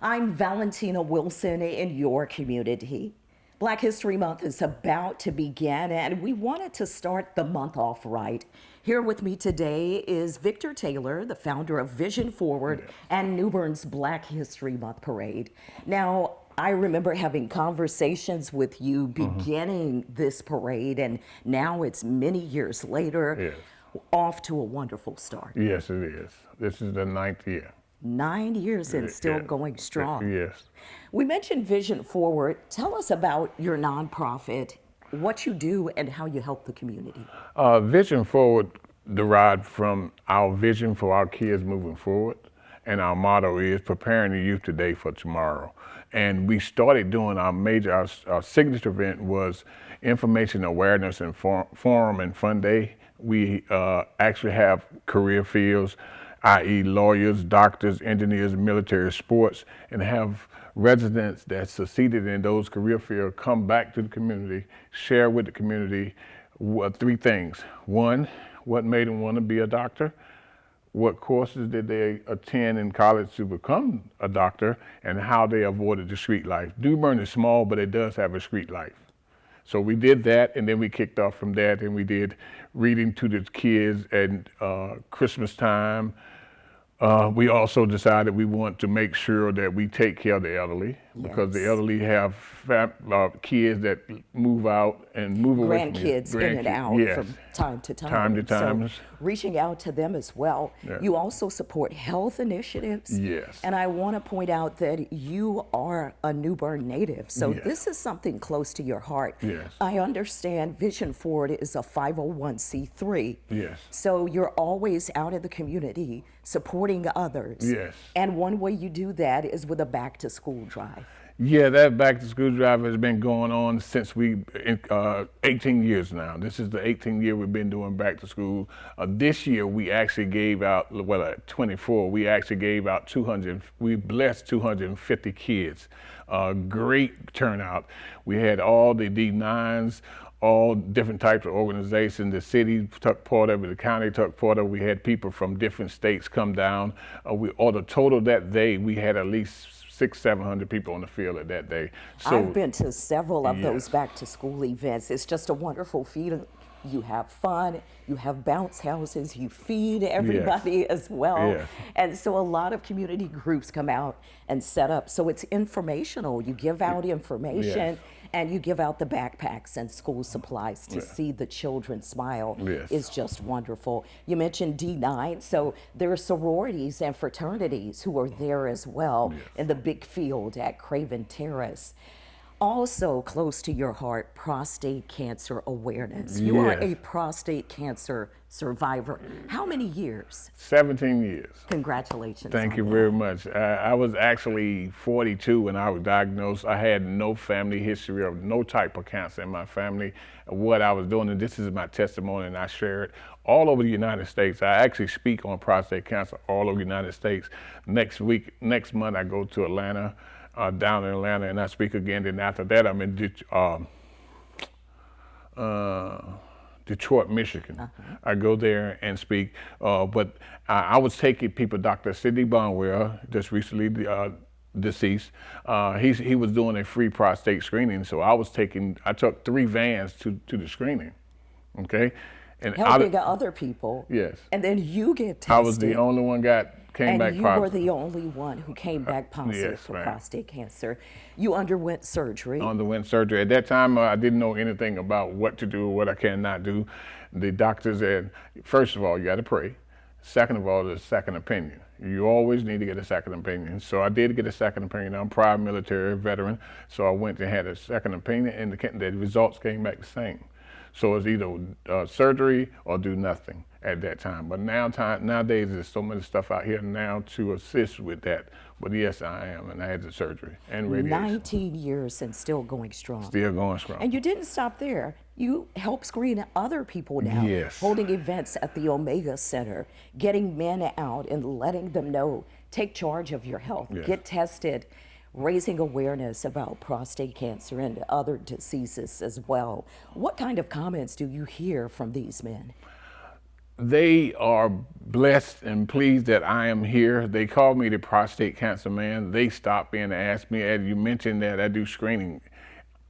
I'm Valentina Wilson in your community. Black History Month is about to begin, and we wanted to start the month off right. Here with me today is Victor Taylor, the founder of Vision Forward and New Bern's Black History Month Parade. Now, I remember having conversations with you beginning this parade, and now it's many years later, off to a wonderful start. Yes, it is. This is the 9th year. 9 years and still going strong. Yes. We mentioned Vision Forward. Tell us about your nonprofit, what you do, and how you help the community. Vision Forward derived from our vision for our kids moving forward. And our motto is preparing the youth today for tomorrow. And we started doing our signature event was Information Awareness and Forum and Fun Day. We actually have career fields, i.e. lawyers, doctors, engineers, military, sports, and have residents that succeeded in those career fields come back to the community, share with the community three things. One, what made them want to be a doctor? What courses did they attend in college to become a doctor, and how they avoided the street life. New Bern is small, but it does have a street life. So we did that, and then we kicked off from that, and we did reading to the kids at Christmas time. We also decided we want to make sure that we take care of the elderly, because the elderly have kids that move out and move away from Grandkids in and out from time to time. Time to time. So reaching out to them as well. You also support health initiatives. Yes. And I want to point out that you are a New Bern native, so this is something close to your heart. Yes. I understand Vision Forward is a 501c3. Yes. So you're always out in the community supporting others. Yes. And one way you do that is with a back to school drive. Yeah, that back to school drive has been going on since 18 years now. This is the 18th year we've been doing back to school. This year we actually gave out, well, at 24, we actually gave out 200, we blessed 250 kids. Great turnout. We had all the D9s, all different types of organizations. The city took part of it, the county took part of it. We had people from different states come down. The total that day, we had at least 600-700 people on the field at that day. So, I've been to several of those back to school events. It's just a wonderful feeling. You have fun, you have bounce houses, you feed everybody as well. And so a lot of community groups come out and set up. So it's informational. You give out information and you give out the backpacks and school supplies to see the children smile is just wonderful. You mentioned D9, so there are sororities and fraternities who are there as well in the big field at Craven Terrace. Also close to your heart, prostate cancer awareness. You are a prostate cancer survivor. How many years? 17 years. Congratulations. Thank you very much. I was actually 42 when I was diagnosed. I had no family history of no type of cancer in my family. What I was doing, and this is my testimony, and I share it all over the United States. I actually speak on prostate cancer all over the United States. Next month, I go to Atlanta. Down in Atlanta, and I speak again. Then after that, I'm in Detroit, Michigan. I go there and speak. But I was taking people, Dr. Sidney Bonwell, just recently deceased. He was doing a free prostate screening, so I took 3 vans to the screening. Okay, and helping other people. Yes. And then you get tested. I was the only one came back positive. And you were the only one who came back positive for prostate cancer. You underwent surgery. Underwent surgery. At that time, I didn't know anything about what to do or what I cannot do. The doctor said, first of all, you got to pray. Second of all, there's a second opinion. You always need to get a second opinion. So I did get a second opinion. I'm a prior military veteran, so I went and had a second opinion, and the results came back the same. So it's either surgery or do nothing at that time. But nowadays, there's so much stuff out here now to assist with that. But yes, I am, and I had the surgery and radiation. 19 years and still going strong. Still going strong. And you didn't stop there. You help screen other people now, holding events at the Omega Center, getting men out and letting them know, take charge of your health, get tested, raising awareness about prostate cancer and other diseases as well. What kind of comments do you hear from these men? They are blessed and pleased that I am here. They call me the prostate cancer man. They stop in and ask me, as you mentioned that I do screening.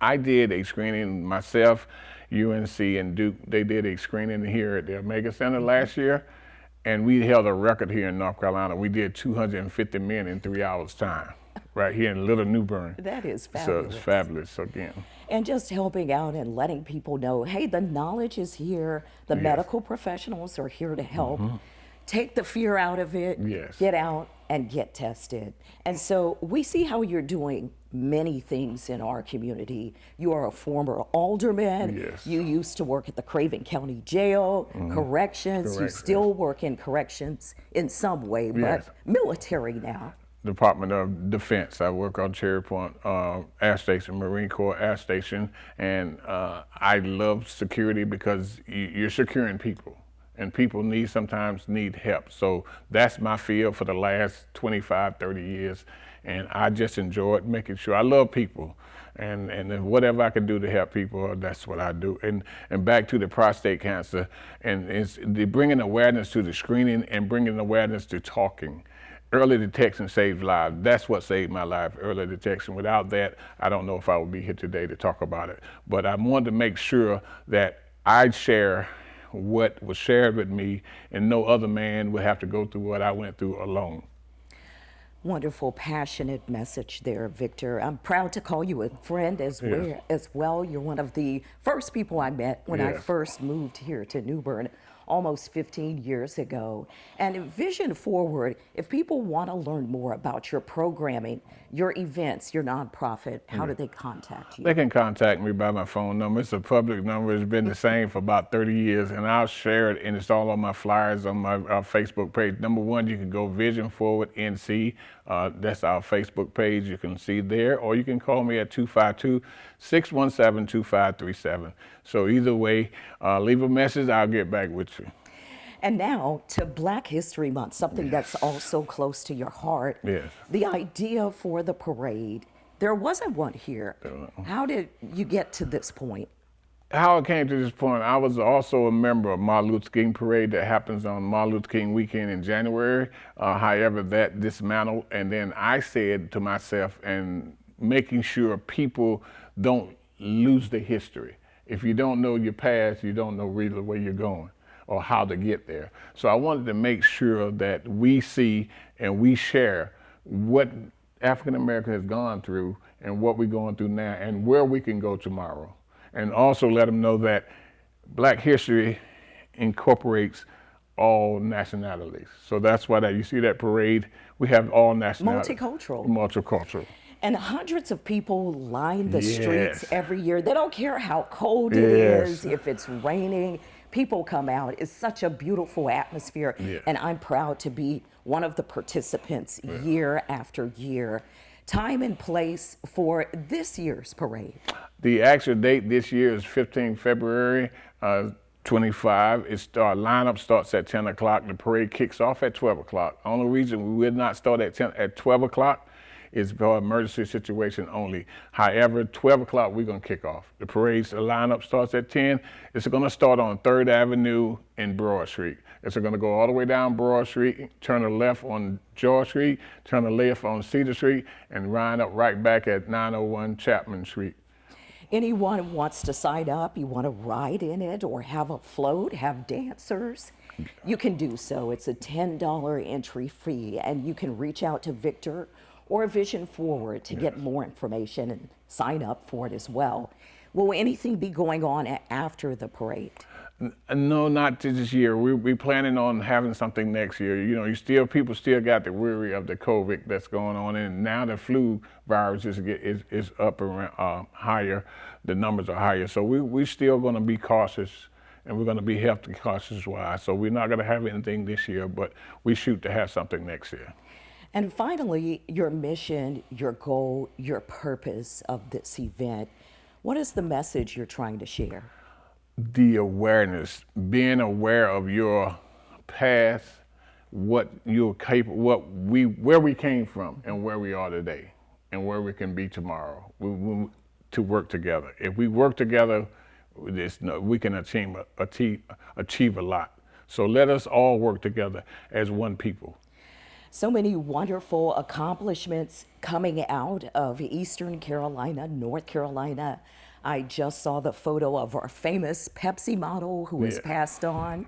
I did a screening myself, UNC and Duke. They did a screening here at the Omega Center last year, and we held a record here in North Carolina. We did 250 men in 3 hours time, right here in Little New Bern. That is So fabulous. it's fabulous again. And just helping out and letting people know, hey, the knowledge is here. The medical professionals are here to help. Take the fear out of it. Yes. Get out and get tested. And so we see how you're doing many things in our community. You are a former alderman. Yes. You used to work at the Craven County Jail, corrections. You Correct, still work in corrections in some way, but Yes. military now. Department of Defense. I work on Cherry Point Air Station, Marine Corps Air Station, and I love security because you're securing people, and people sometimes need help. So that's my field for the last 25, 30 years, and I just enjoy making sure I love people. And if whatever I can do to help people, that's what I do. And back to the prostate cancer, and it's the bringing awareness to the screening and bringing awareness to talking. Early detection saves lives. That's what saved my life, early detection. Without that, I don't know if I would be here today to talk about it. But I wanted to make sure that I share what was shared with me, and no other man would have to go through what I went through alone. Wonderful, passionate message there, Victor. I'm proud to call you a friend as well. You're one of the first people I met when I first moved here to New Bern almost 15 years ago. And vision forward, if people want to learn more about your programming, your events, your nonprofit, how do they contact you? They can contact me by my phone number. It's a public number. It's been the same for about 30 years, and I'll share it, and it's all on my flyers on my Facebook page. Number one, you can go Vision Forward NC. That's our Facebook page. You can see there, or you can call me at 252-617-2537. So either way, leave a message. I'll get back with you. And now to Black History Month, something that's also close to your heart. Yes. The idea for the parade. There wasn't one here. How did you get to this point? How it came to this point, I was also a member of Martin Luther King Parade that happens on Martin Luther King weekend in January. However, that dismantled, and then I said to myself, and making sure people don't lose the history. If you don't know your past, you don't know really where you're going or how to get there. So I wanted to make sure that we see and we share what African America has gone through and what we're going through now and where we can go tomorrow. And also let them know that Black history incorporates all nationalities. So that's why you see that parade, we have all nationalities. Multicultural. Multicultural. And hundreds of people line the streets Yes. every year. They don't care how cold it is, if it's raining. People come out. It's such a beautiful atmosphere. And I'm proud to be one of the participants year after year. Time and place for this year's parade. The actual date this year is 15 February 25. Lineup starts at 10 o'clock. The parade kicks off at 12 o'clock. Only reason we would not start at 12 o'clock is for emergency situation only. However, 12 o'clock we're gonna kick off. The lineup starts at 10. It's gonna start on 3rd Avenue and Broad Street. It's gonna go all the way down Broad Street, turn a left on George Street, turn a left on Cedar Street, and line up right back at 901 Chapman Street. Anyone who wants to sign up, you want to ride in it or have a float, have dancers, you can do so. It's a $10 entry fee, and you can reach out to Victor or Vision Forward to get more information and sign up for it as well. Will anything be going on after the parade? No, not this year. We're planning on having something next year. You know, people still got the worry of the COVID that's going on, and now the flu virus is up around higher. The numbers are higher, so we're still going to be cautious, and we're going to be health cautious wise. So we're not going to have anything this year, but we shoot to have something next year. And finally, your mission, your goal, your purpose of this event. What is the message you're trying to share? The awareness, being aware of your past, what you're capable, where we came from, and where we are today, and where we can be tomorrow. To work together. If we work together, we can achieve a lot. So let us all work together as one people. So many wonderful accomplishments coming out of Eastern Carolina, North Carolina. I just saw the photo of our famous Pepsi model who has passed on.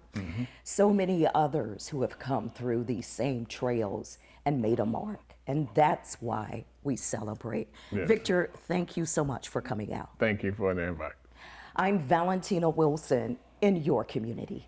So many others who have come through these same trails and made a mark. And that's why we celebrate. Yes. Victor, thank you so much for coming out. Thank you for the invite. I'm Valentina Wilson in your community.